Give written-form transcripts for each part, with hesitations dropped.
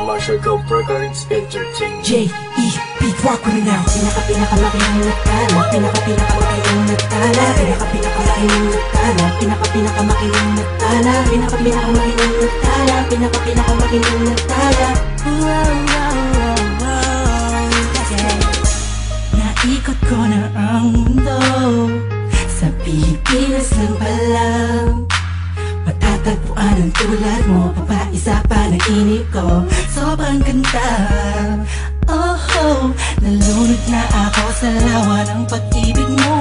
Marshall Cove Recordings Entertainment. J.E. Beat Rock with me now. Pinakamakinang nagtala, pinakamakinang nagtala, pinakamakinang nagtala, pinakamakinang nagtala, pinakamakinang nagtala, pinakamakinang nagtala. Naikot ko na ang mundo, sa Pilipinas lang pala. Matatagpuan ang tulad mo, papaisa pa ng inip ko. Sobrang ganda, oh, nalunod na ako sa lawa ng pag-ibig mo.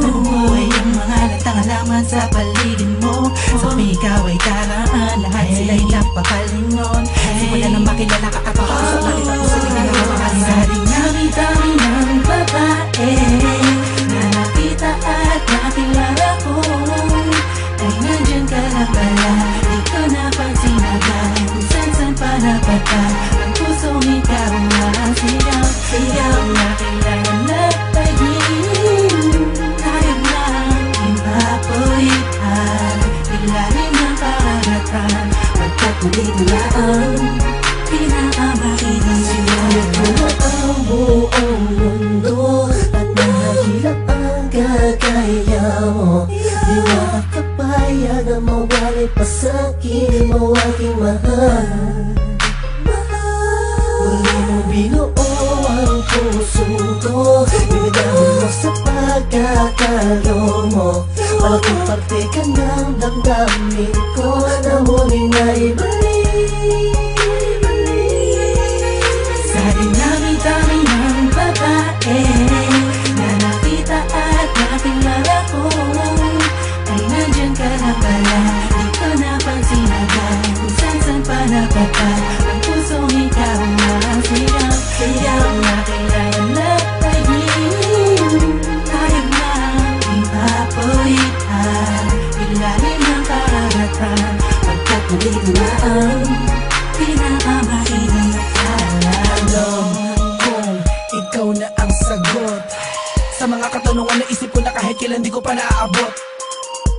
Nabuhay ang mga latang halaman sa paligid mo. Sa ikaw ay karaan, lahat sila'y napakalingon. Simula na makilala ka ako, sa palit ako sa tingin na makakalala. Sa dinami-dami ng babae na nakita at nakilala ko, ay nandyan ka na pala. Di ko napansin agad kung saan pa napadpa. Ang pusong ikaw ang sigaw, sigaw na kailangan nagtagin. Tayo lang ipapulitan, ilalim ng karagatan. Pagkatuloy mo na ang pinakamakinang sigaw. Ang buong mundo at nahihirap ang kagaya mo. Di makakapayag na mawali pa sa'kin mo aking mahal. Muli mo binuo ang puso ko, binigawan mo sa pagkakalo mo. Malaking parte ka ng damdamin ko na muling naibalik. Sa dinami-dami ng babae na nakita at nakilala ko, ay nandyan ka na pala. Di ko napansin agad kung saan pa napadpa. Ang pusong ikaw ang sigaw, sigaw na kailangan nagtagin. Tayo lang ipapulitan, ilalim ng karagatan. Pagkat mulit na ang pinakamakinang nagtala. Alam kong ikaw na ang sagot sa mga katanungan na isip ko na kahit kailan di ko pa naaabot.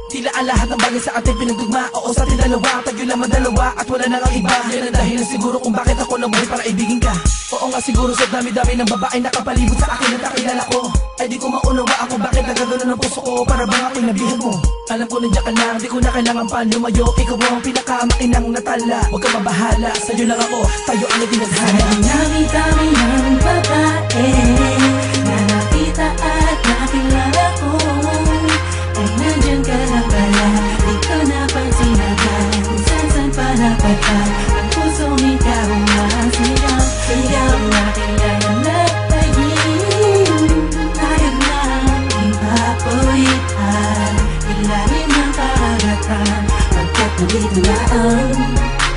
Tila ang lahat ng bagay sa ating pinagdugma. Oo, sa ating dalawa, tayo lamang dalawa at wala nang ang iba. Yan ang dahilan siguro kung bakit ako nabuhay para ibigin ka. Oo nga siguro sa dami-dami ng babae nakapalibot sa akin at nakilala ko, ay di ko maunawa ako bakit nagagano ng puso ko. Para bang ako'y nabihan mo. Alam ko nandiyan ka lang, di ko na kailangan pa lumayo. Ikaw ang pinakamakinang natala. Huwag ka mabahala, sa'yo lang ako, tayo ang itinadhana. Dami-dami ng babae na nakita at nakilala ko, ay nandyan ka na pala. Di ko napansin agad kung saan pa napadpa. Ang pusong ikaw ang sigaw, sigaw na kailangan nagtagin. Tayo lang ipapulitan, ilalim ng karagatan. Pagkat nandito na ang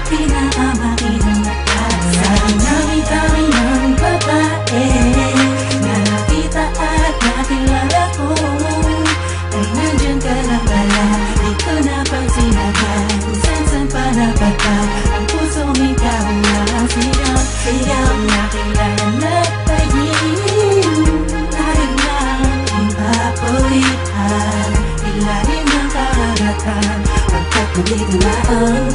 pinakamakinang nagtala. Sa dinami-dami ng babae na nakita at nakilala ko, ay nandyan ka na pala. Di ko napansin agad kung saan pa napadpa. Ang pusong ikaw ang sigaw, sigaw na kailangan nagtagin. Tayo lang ipapulitan, ilalim ng karagatan. Pagkat nandito na ang